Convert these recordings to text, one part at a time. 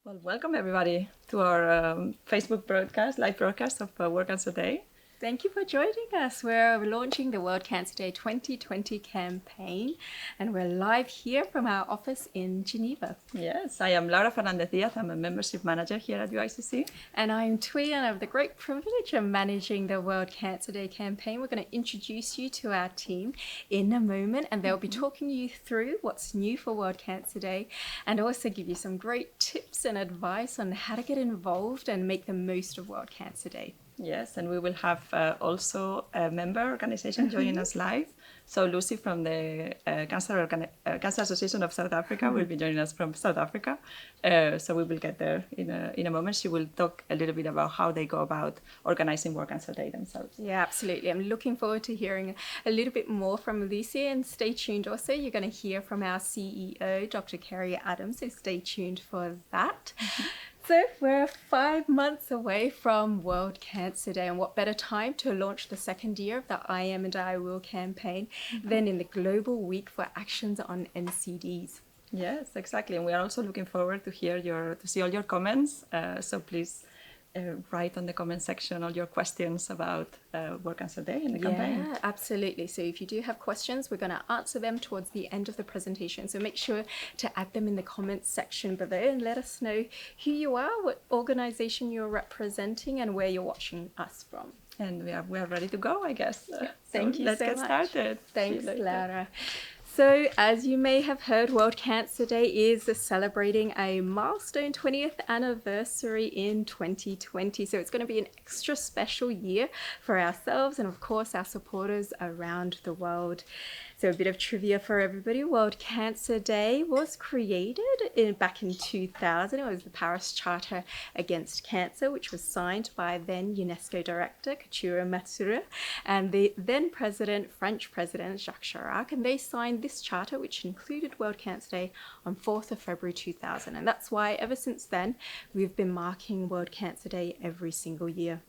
Well, welcome everybody to our Facebook broadcast, live broadcast of World Cancer Day. Thank you for joining us. We're launching the World Cancer Day 2020 campaign, and we're live here from our office in Geneva. Yes, I am Laura Fernandez-Diaz. I'm a membership manager here at UICC. And I'm Tui, and I have the great privilege of managing the World Cancer Day campaign. We're going to introduce you to our team in a moment, and they'll be talking you through what's new for World Cancer Day and also give you some great tips and advice on how to get involved and make the most of World Cancer Day. Yes, and we will have also a member organization joining us live. So Lucy from the Cancer Association of South Africa will be joining us from South Africa. So we will get there in a moment. She will talk a little bit about how they go about organizing World Cancer Day themselves. Yeah, absolutely. I'm looking forward to hearing a little bit more from Lucy, and stay tuned also. You're going to hear from our CEO, Dr. Kerry Adams, so stay tuned for that. So we're 5 months away from World Cancer Day, and what better time to launch the second year of the I Am and I Will campaign than in the Global Week for Actions on NCDs. Yes, exactly. And we are also looking forward to see all your comments. So please write on the comment section all your questions about World Cancer Day and the campaign. Yeah, absolutely. So if you do have questions, we're going to answer them towards the end of the presentation. So make sure to add them in the comments section below and let us know who you are, what organization you're representing, and where you're watching us from. And we are ready to go, I guess. Thank you let's so get much. started. Thanks, Laura. So, as you may have heard, World Cancer Day is celebrating a milestone 20th anniversary in 2020. So it's going to be an extra special year for ourselves and, of course, our supporters around the world. So a bit of trivia for everybody. World Cancer Day was created back in 2000. It was the Paris Charter Against Cancer, which was signed by then UNESCO Director Katsura Matsura and the then French President Jacques Chirac. And they signed this charter, which included World Cancer Day, on 4th of February 2000. And that's why ever since then, we've been marking World Cancer Day every single year.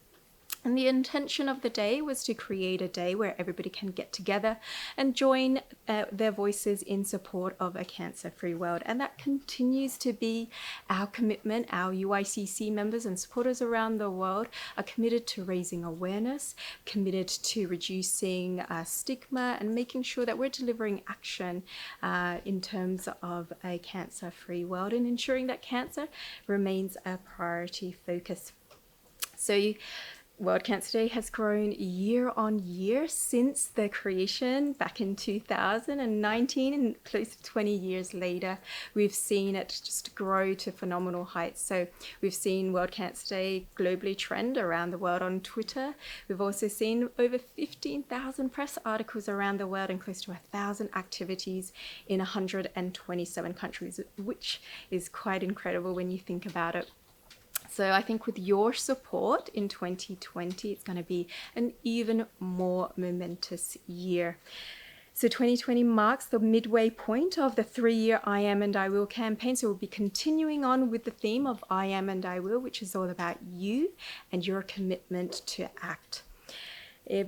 And the intention of the day was to create a day where everybody can get together and join their voices in support of a cancer-free world. And that continues to be our commitment. Our UICC members and supporters around the world are committed to raising awareness, committed to reducing stigma, and making sure that we're delivering action in terms of a cancer-free world and ensuring that cancer remains a priority focus. So World Cancer Day has grown year on year since the creation back in 2019, and close to 20 years later, we've seen it just grow to phenomenal heights. So we've seen World Cancer Day globally trend around the world on Twitter. We've also seen over 15,000 press articles around the world and close to 1,000 activities in 127 countries, which is quite incredible when you think about it. So I think with your support in 2020, it's going to be an even more momentous year. So 2020 marks the midway point of the 3-year I Am and I Will campaign. So we'll be continuing on with the theme of I Am and I Will, which is all about you and your commitment to act.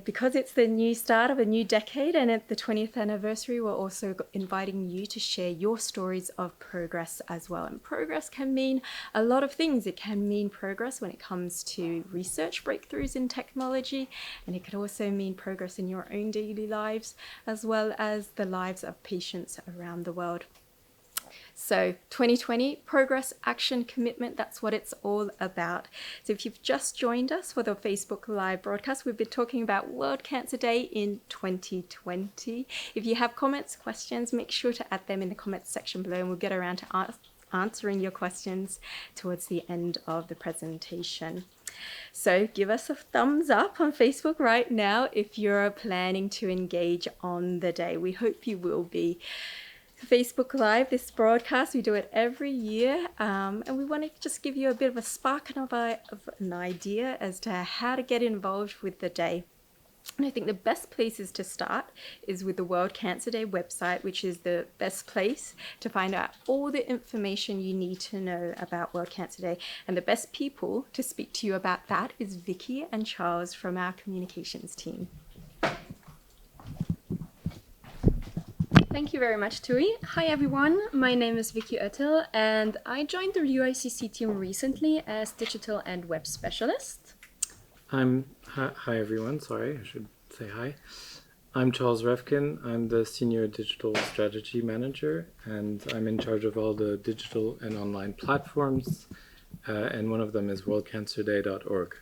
Because it's the new start of a new decade and at the 20th anniversary, we're also inviting you to share your stories of progress as well. And progress can mean a lot of things. It can mean progress when it comes to research breakthroughs in technology, and it could also mean progress in your own daily lives, as well as the lives of patients around the world. So 2020, progress, action, commitment, that's what it's all about. So if you've just joined us for the Facebook Live broadcast, we've been talking about World Cancer Day in 2020. If you have comments, questions, make sure to add them in the comments section below, and we'll get around to answering your questions towards the end of the presentation. So give us a thumbs up on Facebook right now if you're planning to engage on the day. We hope you will be. Facebook Live, this broadcast, we do it every year, and we want to just give you a bit of a spark of an idea as to how to get involved with the day. And I think the best places to start is with the World Cancer Day website, which is the best place to find out all the information you need to know about World Cancer Day. And the best people to speak to you about that is Vicky and Charles from our communications team. Thank you very much, Tui. Hi everyone, my name is Vicky Oettel and I joined the UICC team recently as Digital and Web Specialist. Hi everyone, sorry, I should say hi. I'm Charles Refkin, I'm the Senior Digital Strategy Manager and I'm in charge of all the digital and online platforms and one of them is worldcancerday.org.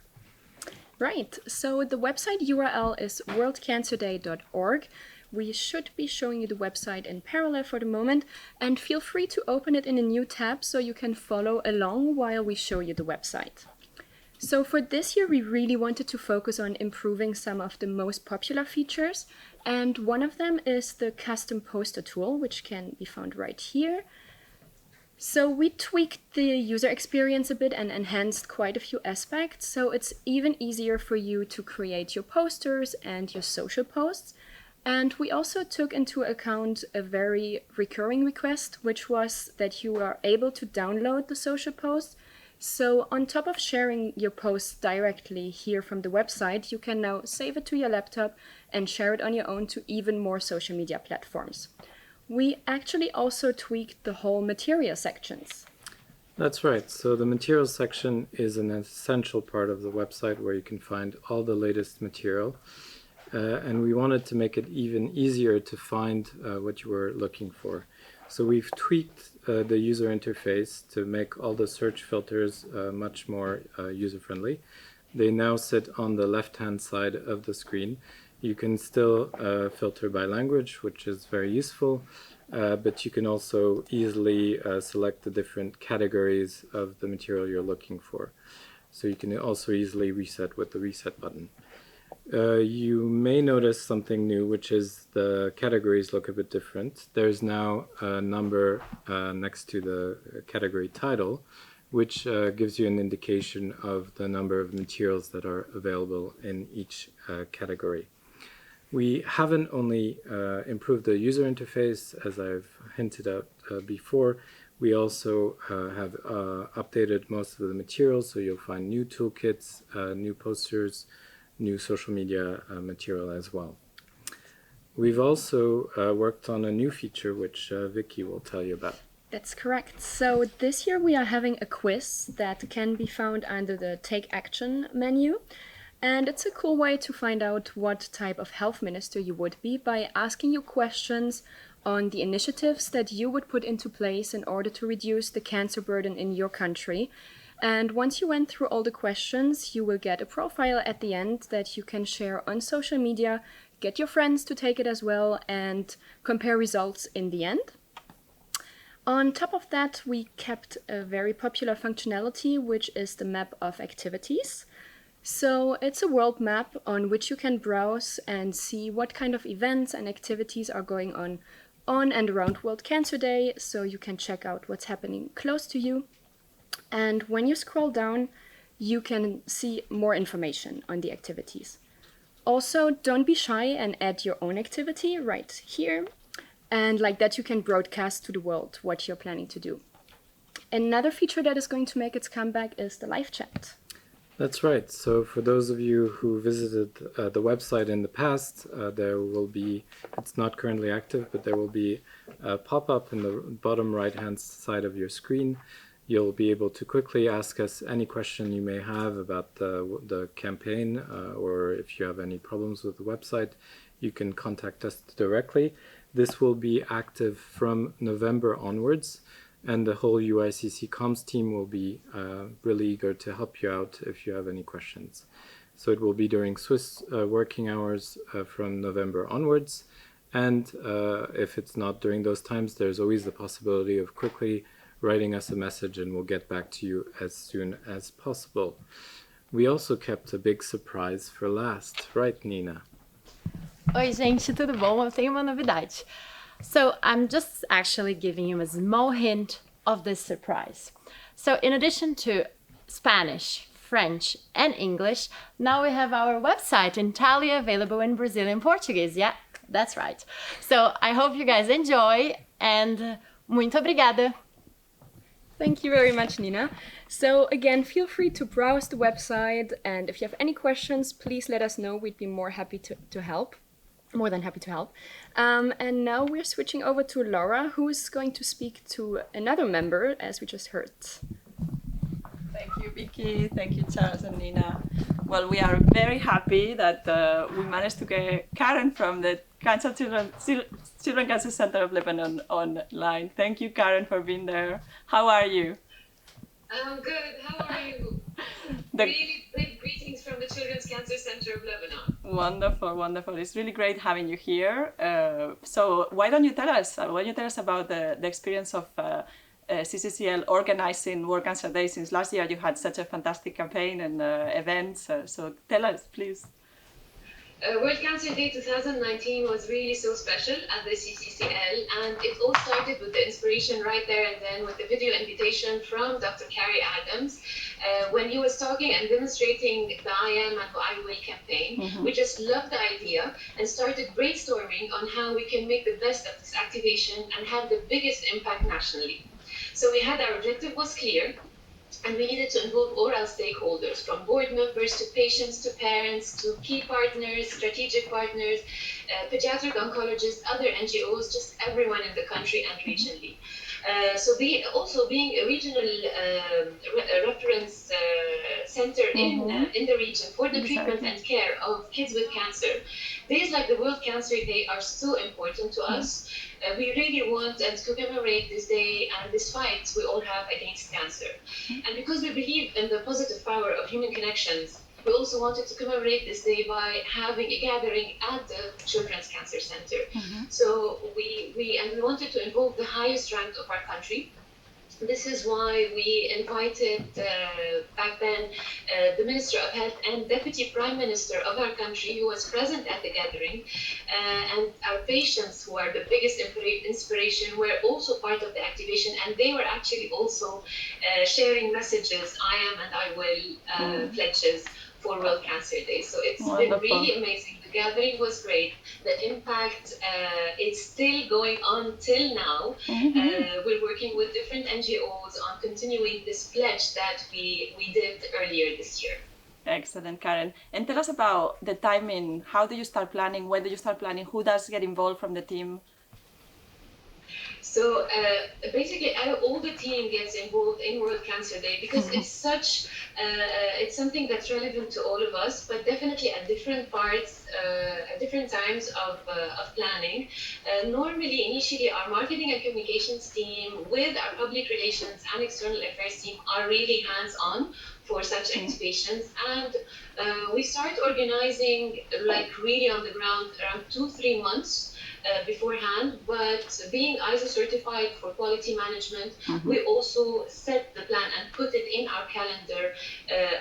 Right, so the website URL is worldcancerday.org. We should be showing you the website in parallel for the moment, and feel free to open it in a new tab so you can follow along while we show you the website. So for this year, we really wanted to focus on improving some of the most popular features, and one of them is the custom poster tool, which can be found right here. So we tweaked the user experience a bit and enhanced quite a few aspects, so it's even easier for you to create your posters and your social posts. And we also took into account a very recurring request, which was that you are able to download the social posts. So on top of sharing your posts directly here from the website, you can now save it to your laptop and share it on your own to even more social media platforms. We actually also tweaked the whole material sections. That's right, so the materials section is an essential part of the website where you can find all the latest material. And we wanted to make it even easier to find what you were looking for. So we've tweaked the user interface to make all the search filters much more user-friendly. They now sit on the left-hand side of the screen. You can still filter by language, which is very useful, but you can also easily select the different categories of the material you're looking for. So you can also easily reset with the reset button. You may notice something new, which is the categories look a bit different. There's now a number next to the category title, which gives you an indication of the number of materials that are available in each category. We haven't only improved the user interface, as I've hinted at before. We also have updated most of the materials, so you'll find new toolkits, new posters, new social media material as well. We've also worked on a new feature which Vicky will tell you about. That's correct. So this year we are having a quiz that can be found under the Take Action menu. And it's a cool way to find out what type of health minister you would be by asking you questions on the initiatives that you would put into place in order to reduce the cancer burden in your country. And once you went through all the questions, you will get a profile at the end that you can share on social media, get your friends to take it as well, and compare results in the end. On top of that, we kept a very popular functionality, which is the map of activities. So it's a world map on which you can browse and see what kind of events and activities are going on and around World Cancer Day, so you can check out what's happening close to you. And when you scroll down, you can see more information on the activities. Also, don't be shy and add your own activity right here. And like that, you can broadcast to the world what you're planning to do. Another feature that is going to make its comeback is the live chat. That's right. So for those of you who visited the website in the past, there will be, it's not currently active, but there will be a pop-up in the bottom right-hand side of your screen. You'll be able to quickly ask us any question you may have about the campaign, or if you have any problems with the website, you can contact us directly. This will be active from November onwards, and the whole UICC comms team will be really eager to help you out if you have any questions. So it will be during Swiss working hours from November onwards, and if it's not during those times, there's always the possibility of quickly writing us a message and we'll get back to you as soon as possible. We also kept a big surprise for last, right, Nina? Oi, gente, tudo bom? Eu tenho uma novidade. So I'm just actually giving you a small hint of this surprise. So in addition to Spanish, French, and English, now we have our website entirely available in Brazilian Portuguese. Yeah, that's right. So I hope you guys enjoy, and muito obrigada. Thank you very much, Nina. So again, feel free to browse the website, and if you have any questions, please let us know. We'd be more happy to help. More than happy to help. And now we're switching over to Laura, who is going to speak to another member, as we just heard. Thank you, Vicky. Thank you, Charles and Nina. Well, we are very happy that we managed to get Karen from the Children Cancer Center of Lebanon online. Thank you, Karen, for being there. How are you? I'm good. How are you? Really big greetings from the Children's Cancer Center of Lebanon. Wonderful, wonderful. It's really great having you here. So why don't you tell us? About the experience of CCCL organizing World Cancer Day? Since last year you had such a fantastic campaign and events. So tell us, please. World Cancer Day 2019 was really so special at the CCCL, and it all started with the inspiration right there and then with the video invitation from Dr. Carrie Adams when he was talking and demonstrating the I Am and the I Will campaign. Mm-hmm. We just loved the idea and started brainstorming on how we can make the best of this activation and have the biggest impact nationally. So we had our objective was clear, and we needed to involve all our stakeholders, from board members to patients to parents to key partners, strategic partners, pediatric oncologists, other NGOs, just everyone in the country and regionally. So being a regional reference center in the region for the treatment and care of kids with cancer, days like the World Cancer Day are so important to us. We really want and to commemorate this day and this fight we all have against cancer. And because we believe in the positive power of human connections, we also wanted to commemorate this day by having a gathering at the Children's Cancer Center. So we wanted to involve the highest ranked of our country. This is why we invited back then the Minister of Health and Deputy Prime Minister of our country, who was present at the gathering, and our patients, who are the biggest inspiration, were also part of the activation, and they were actually also sharing messages, I am and I will pledges for World Cancer Day. So it's been really amazing. The gathering was great. The impact is still going on till now. We're working with different NGOs on continuing this pledge that we did earlier this year. Excellent, Karen. And tell us about the timing. How do you start planning? When do you start planning? Who does get involved from the team? So basically, all the team gets involved in World Cancer Day because it's such, it's something that's relevant to all of us, but definitely at different parts, at different times of planning. Normally, initially, our marketing and communications team with our public relations and external affairs team are really hands-on for such activations, and we start organizing like really on the ground around 2-3 months beforehand. But being ISO certified for quality management, we also set the plan and put it in our calendar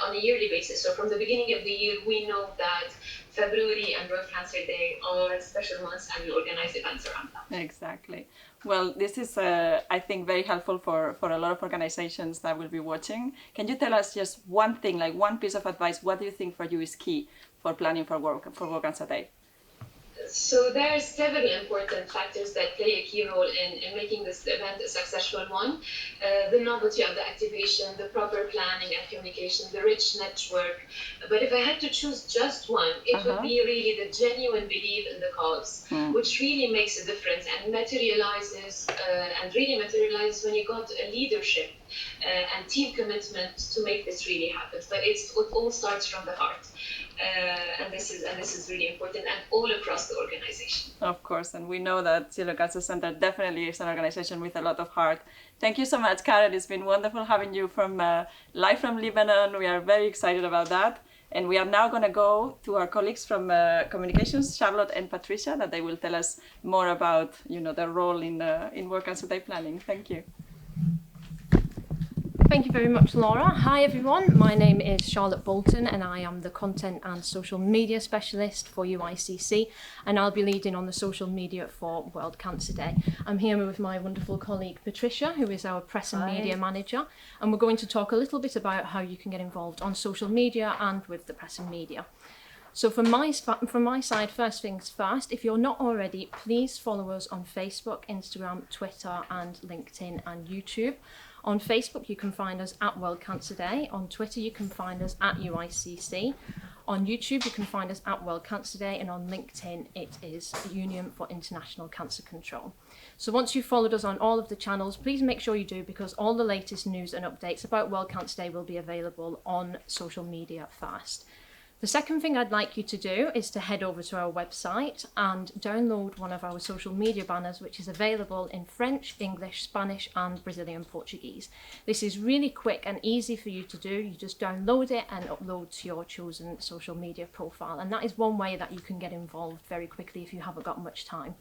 on a yearly basis. So from the beginning of the year, we know that February and World Cancer Day are special months, and we organize events around that. Exactly. Well, this is, I think, very helpful for a lot of organizations that will be watching. Can you tell us just one thing, like one piece of advice? What do you think for you is key for planning for World Cancer Day? So there are several important factors that play a key role in making this event a successful one. The novelty of the activation, the proper planning and communication, the rich network. But if I had to choose just one, it would be really the genuine belief in the cause, which really makes a difference and materializes when you got a leadership and team commitment to make this really happen. But it all starts from the heart. And this is really important, and all across the organization. Of course, and we know that Children Cancer Center definitely is an organization with a lot of heart. Thank you so much, Karen. It's been wonderful having you live from Lebanon. We are very excited about that. And we are now going to go to our colleagues from communications, Charlotte and Patricia, that they will tell us more about their role in World Cancer Day planning. Thank you. Thank you very much, Laura. Hi, everyone. My name is Charlotte Bolton, and I am the Content and Social Media Specialist for UICC, and I'll be leading on the social media for World Cancer Day. I'm here with my wonderful colleague, Patricia, who is our Press and Media Manager, and we're going to talk a little bit about how you can get involved on social media and with the press and media. So from my side, first things first, if you're not already, please follow us on Facebook, Instagram, Twitter, and LinkedIn and YouTube. On Facebook, you can find us at World Cancer Day. On Twitter, you can find us at UICC. On YouTube, you can find us at World Cancer Day, and on LinkedIn, it is Union for International Cancer Control. So once you've followed us on all of the channels, please make sure you do, because all the latest news and updates about World Cancer Day will be available on social media fast. The second thing I'd like you to do is to head over to our website and download one of our social media banners, which is available in French, English, Spanish, and Brazilian Portuguese. This is really quick and easy for you to do. You just download it and upload to your chosen social media profile. And that is one way that you can get involved very quickly if you haven't got much time.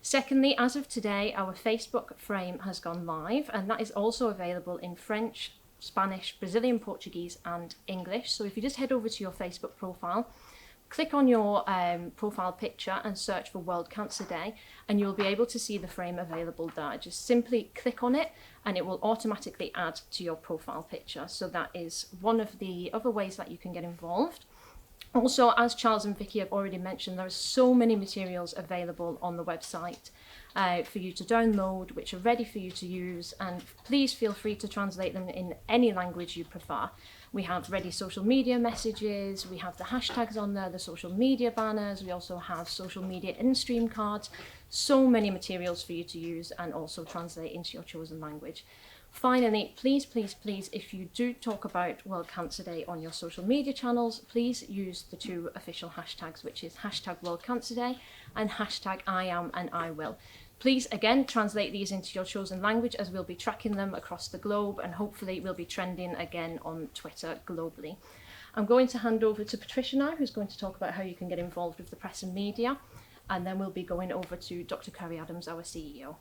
Secondly, as of today, our Facebook frame has gone live, and that is also available in French, Spanish, Brazilian Portuguese, and English. So if you just head over to your Facebook profile, click on your profile picture and search for World Cancer Day, and you'll be able to see the frame available there. Just simply click on it and it will automatically add to your profile picture. So that is one of the other ways that you can get involved. Also, as Charles and Vicky have already mentioned, there are so many materials available on the website for you to download, which are ready for you to use, and please feel free to translate them in any language you prefer. We have ready social media messages, we have the hashtags on there, the social media banners, we also have social media in-stream cards, so many materials for you to use and also translate into your chosen language. Finally, please, please, please, if you do talk about World Cancer Day on your social media channels, please use the two official hashtags, which is hashtag World Cancer Day and hashtag I am and I will. Please, again, translate these into your chosen language, as we'll be tracking them across the globe, and hopefully we'll be trending again on Twitter globally. I'm going to hand over to Patricia now, who's going to talk about how you can get involved with the press and media, and then we'll be going over to Dr. Carrie Adams, our CEO.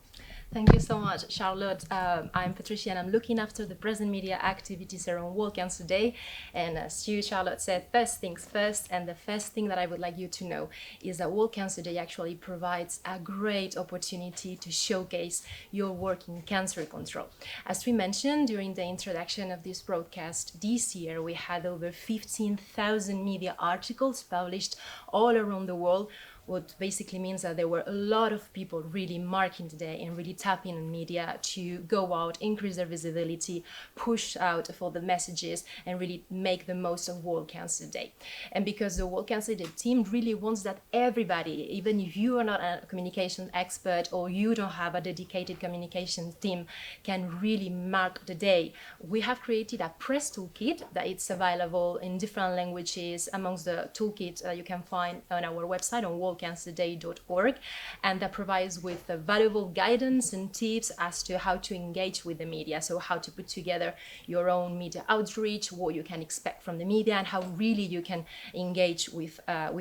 Thank you so much, Charlotte. I'm Patricia, and I'm looking after the press and media activities around World Cancer Day. And as you, Charlotte, said, first things first, and the first thing that I would like you to know is that World Cancer Day actually provides a great opportunity to showcase your work in cancer control. As we mentioned during the introduction of this broadcast, this year we had over 15,000 media articles published all around the world, what basically means that there were a lot of people really marking the day and really tapping on media to go out, increase their visibility, push out for the messages, and really make the most of World Cancer Day. And because the World Cancer Day team really wants that everybody, even if you are not a communication expert or you don't have a dedicated communication team, can really mark the day, we have created a press toolkit that it's available in different languages amongst the toolkits you can find on our website on worldcancerday.org, and that provides with valuable guidance and tips as to how to engage with the media. So how to put together your own media outreach, what you can expect from the media, and how really you can engage with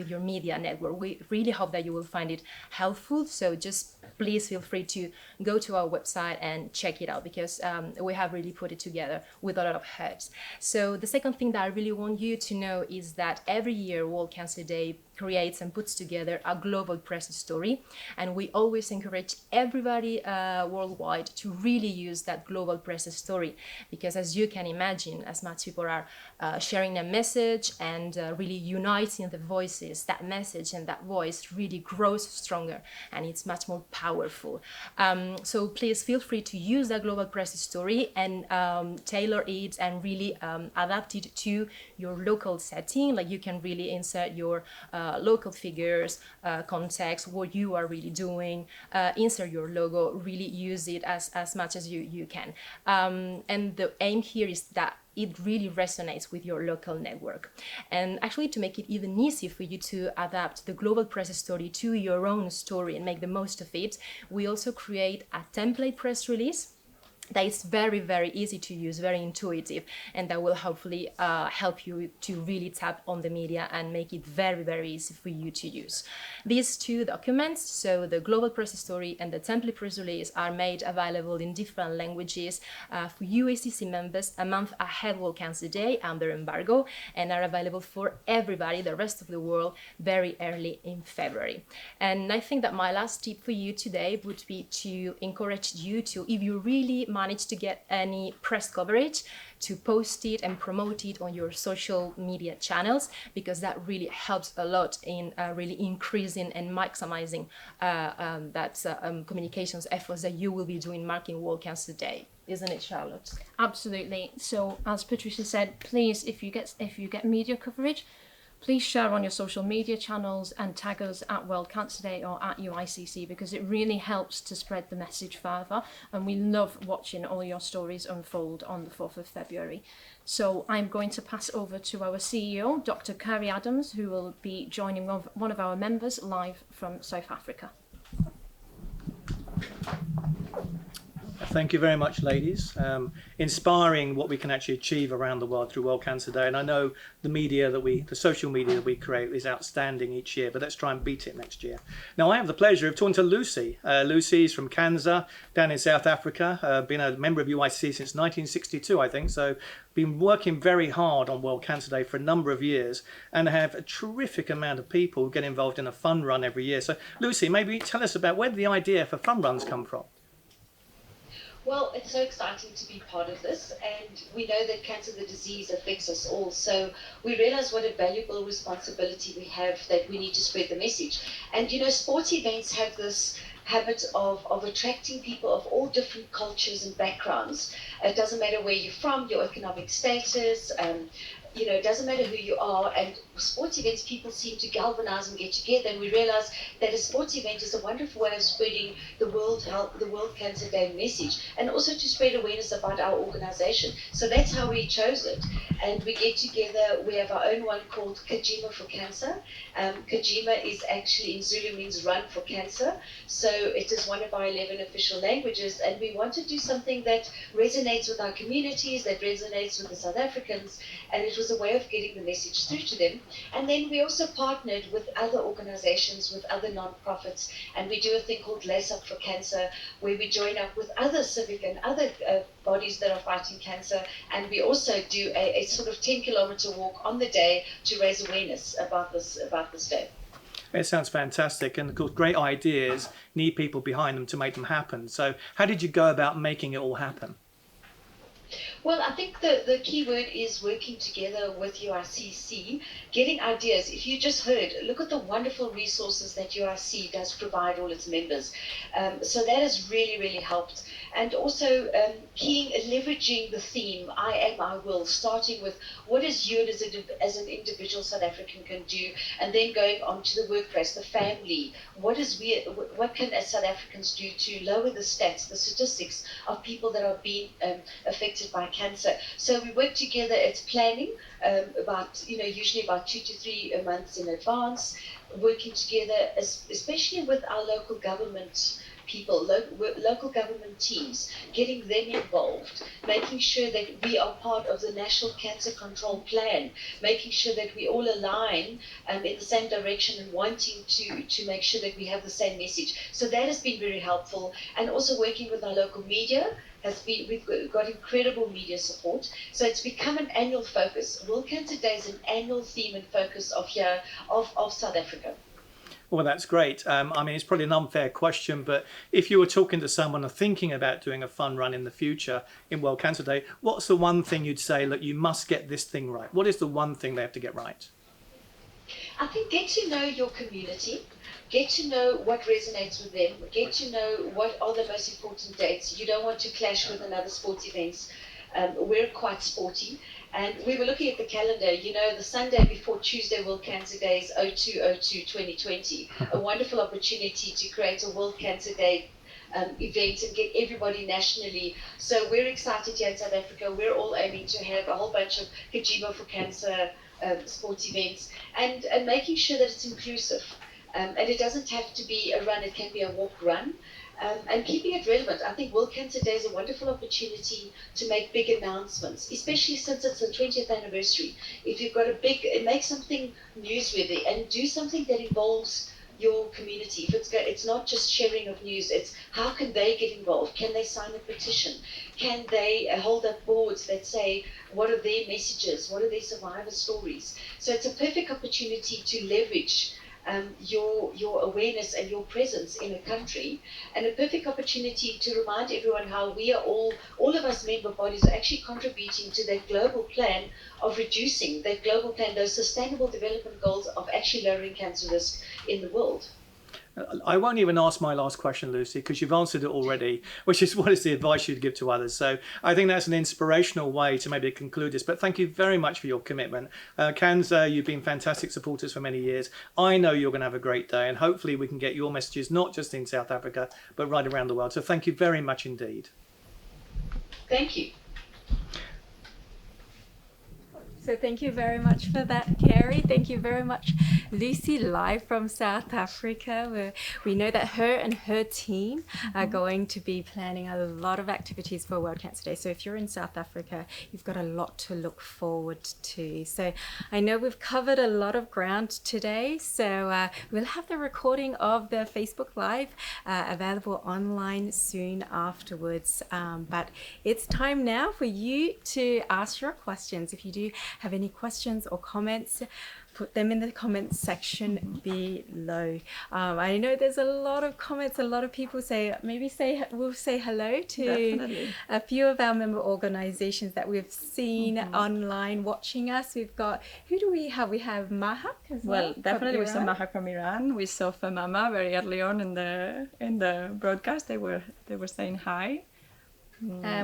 your media network. We really hope that you will find it helpful. So just please feel free to go to our website and check it out, because we have really put it together with a lot of heart. So the second thing that I really want you to know is that every year World Cancer Day creates and puts together a global press story, and we always encourage everybody worldwide to really use that global press story, because as you can imagine, as much people are sharing a message and really uniting the voices, that message and that voice really grows stronger and it's much more powerful. So please feel free to use that global press story and tailor it and really adapt it to your local setting. Like you can really insert your local figures, context, what you are really doing, insert your logo, really use it as much as you can. And the aim here is that it really resonates with your local network. And actually, to make it even easier for you to adapt the global press story to your own story and make the most of it, we also create a template press release that is very, very easy to use, very intuitive, and that will hopefully help you to really tap on the media and make it very, very easy for you to use. These two documents, so the global press story and the template press release, are made available in different languages for UICC members a month ahead of World Cancer Day under embargo, and are available for everybody, the rest of the world, very early in February. And I think that my last tip for you today would be to encourage you to, if you really manage to get any press coverage, to post it and promote it on your social media channels, because that really helps a lot in really increasing and maximizing communications efforts that you will be doing marking World Cancer Day. Isn't it, Charlotte? Absolutely. So as Patricia said, please, if you get media coverage, please share on your social media channels and tag us at World Cancer Day or at UICC, because it really helps to spread the message further, and we love watching all your stories unfold on the 4th of February. So I'm going to pass over to our CEO, Dr. Kerry Adams, who will be joining one of our members live from South Africa. Thank you very much, ladies. Inspiring what we can actually achieve around the world through World Cancer Day. And I know the social media that we create is outstanding each year, but let's try and beat it next year. Now, I have the pleasure of talking to Lucy. Lucy's from Kanza, down in South Africa, been a member of UICC since 1962, I think. So been working very hard on World Cancer Day for a number of years, and have a terrific amount of people who get involved in a fun run every year. So Lucy, maybe tell us about where did the idea for fun runs come from? Well, it's so exciting to be part of this, and we know that cancer, the disease, affects us all. So we realize what a valuable responsibility we have, that we need to spread the message. And you know, sports events have this habit of attracting people of all different cultures and backgrounds. It doesn't matter where you're from, your economic status, you know, it doesn't matter who you are. And sports events, people seem to galvanize and get together, and we realize that a sports event is a wonderful way of spreading the World Cancer Day message, and also to spread awareness about our organization. So that's how we chose it. And we get together, we have our own one called Kajima for Cancer. Kajima is actually, in Zulu, means run for cancer. So it is one of our 11 official languages, and we want to do something that resonates with our communities, that resonates with the South Africans, and it was a way of getting the message through to them. And then we also partnered with other organizations, with other non-profits, and we do a thing called Lace Up for Cancer, where we join up with other civic and other bodies that are fighting cancer, and we also do a sort of 10-kilometer walk on the day to raise awareness about this day. It sounds fantastic, and of course great ideas need people behind them to make them happen. So how did you go about making it all happen? Well, I think the key word is working together with UICC, getting ideas. If you just heard, look at the wonderful resources that UIC does provide all its members. So that has really, really helped. And also leveraging the theme, I am, I will, starting with what is you as an individual South African can do, and then going on to the workplace, the family. What can as South Africans do to lower the stats, the statistics of people that are being affected by cancer? So we work together. It's planning usually about 2 to 3 months in advance, working together, especially with our local government people, local government teams, getting them involved, making sure that we are part of the National Cancer Control Plan, making sure that we all align in the same direction and wanting to make sure that we have the same message. So that has been very helpful. And also working with our local media, we've got incredible media support. So it's become an annual focus. World Cancer Day is an annual theme and focus of South Africa. Well, that's great. I mean, it's probably an unfair question, but if you were talking to someone or thinking about doing a fun run in the future in World Cancer Day, what's the one thing you'd say, look, you must get this thing right? What is the one thing they have to get right? I think get to know your community, get to know what resonates with them, get to know what are the most important dates. You don't want to clash with another sports events. We're quite sporty. And we were looking at the calendar, you know, the Sunday before Tuesday World Cancer Day is 02/02/2020. A wonderful opportunity to create a World Cancer Day event and get everybody nationally. So we're excited here in South Africa. We're all aiming to have a whole bunch of Kajima for Cancer sports events, and making sure that it's inclusive. And it doesn't have to be a run, it can be a walk run. And keeping it relevant. I think World Cancer Day is a wonderful opportunity to make big announcements, especially since it's the 20th anniversary. If you've got make something newsworthy and do something that involves your community. If it's not just sharing of news, it's how can they get involved? Can they sign a petition? Can they hold up boards that say, what are their messages? What are their survivor stories? So it's a perfect opportunity to leverage your awareness and your presence in a country, and a perfect opportunity to remind everyone how we are all of us member bodies are actually contributing to that global plan of reducing those sustainable development goals of actually lowering cancer risk in the world. I won't even ask my last question, Lucy, because you've answered it already, which is what is the advice you'd give to others. So I think that's an inspirational way to maybe conclude this. But thank you very much for your commitment. Kanza, you've been fantastic supporters for many years. I know you're going to have a great day, and hopefully we can get your messages not just in South Africa, but right around the world. So thank you very much indeed. Thank you. So thank you very much for that, Carrie. Thank you very much, Lucy, live from South Africa, where we know that her and her team are going to be planning a lot of activities for World Cancer Day. So if you're in South Africa, you've got a lot to look forward to. So I know we've covered a lot of ground today. So we'll have the recording of the Facebook Live available online soon afterwards. But it's time now for you to ask your questions. If you do have any questions or comments, put them in the comments section below. I know there's a lot of comments, a lot of people we'll say hello to Definitely. a few of our member organizations that we've seen online watching us. We've got, who do we have? We have Mahak as well. Well, definitely we saw Iran. Mahak from Iran. We saw Femama very early on in the broadcast. They were saying hi.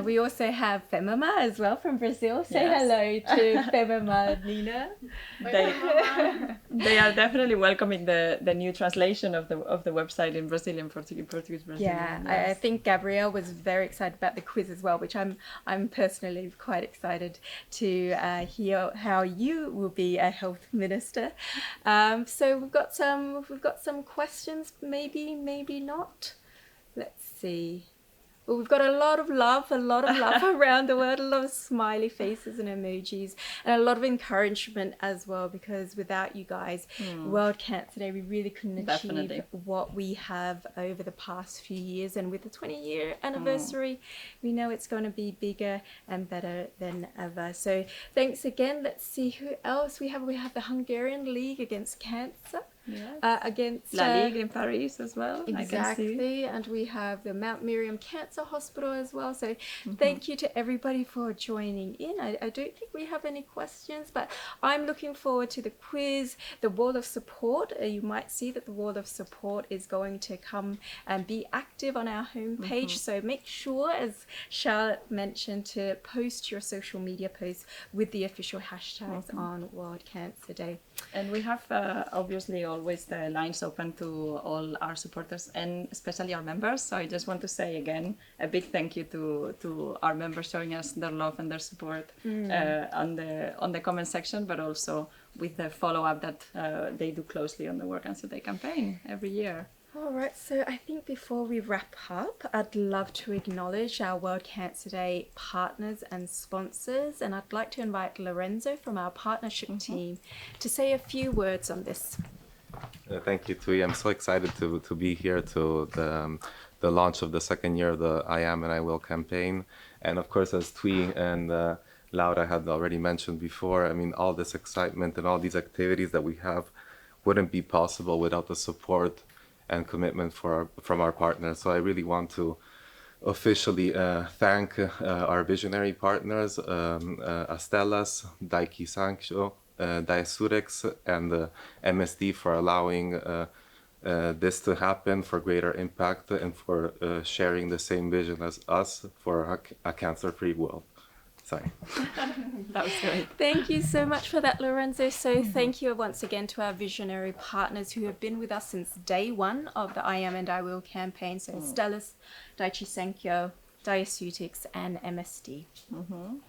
We also have Femama as well from Brazil. Say Yes. hello to Femama, Nina. They are definitely welcoming the new translation of the website in Brazilian, Portuguese Brazilian. Yeah, I think Gabrielle was very excited about the quiz as well, which I'm personally quite excited to hear how you will be a health minister. So we've got some questions, maybe not. Let's see. Well, we've got a lot of love around the world, a lot of smiley faces and emojis, and a lot of encouragement as well, because without you guys, World Cancer Day, we really couldn't achieve Definitely. what we have over the past few years. And with the 20-year anniversary, we know it's going to be bigger and better than ever. So thanks again. Let's see who else we have. We have the Hungarian League Against Cancer. Yes. Against La Ligue in Paris as well. I can see. exactly, and we have the Mount Miriam Cancer Hospital as well. So thank you to everybody for joining in. I don't think we have any questions, but I'm looking forward to the quiz, the wall of support. You might see that the wall of support is going to come and be active on our homepage. So make sure, as Charlotte mentioned, to post your social media posts with the official hashtags on World Cancer Day. And we have obviously always the lines open to all our supporters and especially our members. So I just want to say again a big thank you to our members showing us their love and their support on the comment section, but also with the follow-up that they do closely on the World Cancer Day campaign every year. All right, so I think before we wrap up, I'd love to acknowledge our World Cancer Day partners and sponsors, and I'd like to invite Lorenzo from our partnership team to say a few words on this. Thank you, Tui. I'm so excited to be here to the launch of the second year of the I Am and I Will campaign. And of course, as Tui and Laura had already mentioned before, I mean, all this excitement and all these activities that we have wouldn't be possible without the support and commitment from our partners. So I really want to officially thank our visionary partners, Astellas, Daiki Sankyo, Diasurex, and MSD for allowing this to happen, for greater impact, and for sharing the same vision as us for a cancer-free world. Sorry. That was great. Thank you so much for that, Lorenzo. So thank you once again to our visionary partners who have been with us since day one of the I Am and I Will campaign. So Stellas, Daiichi Sankyo, Diaceutics, and MSD.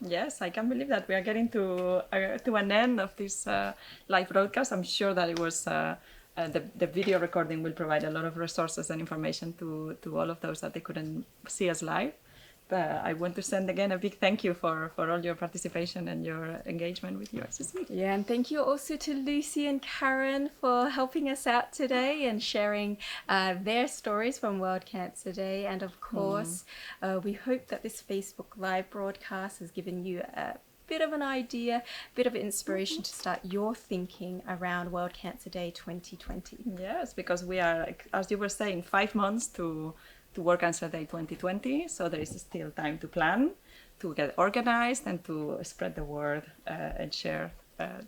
Yes, I can't believe that we are getting to an end of this live broadcast. I'm sure that it was the video recording will provide a lot of resources and information to all of those that they couldn't see us live. But I want to send again a big thank you for all your participation and your engagement with UICC. Yeah, and thank you also to Lucy and Karen for helping us out today and sharing their stories from World Cancer Day. And of course, we hope that this Facebook Live broadcast has given you a bit of an idea, a bit of inspiration to start your thinking around World Cancer Day 2020. Yes, because we are, as you were saying, 5 months to World Cancer Day 2020, so there is still time to plan, to get organized, and to spread the word and share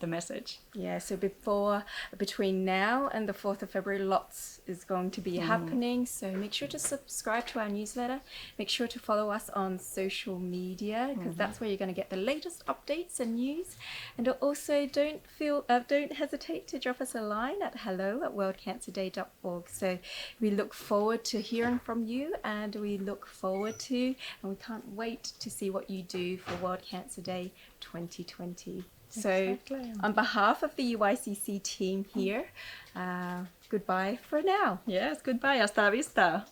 the message. Yeah, so between now and the 4th of February, lots is going to be happening. So make sure to subscribe to our newsletter. Make sure to follow us on social media, because that's where you're going to get the latest updates and news. And also don't hesitate to drop us a line at hello@worldcancerday.org. So we look forward to hearing from you, and we can't wait to see what you do for World Cancer Day 2020. So Exactly. on behalf of the UICC team here, goodbye for now. Yes, goodbye. Hasta la vista.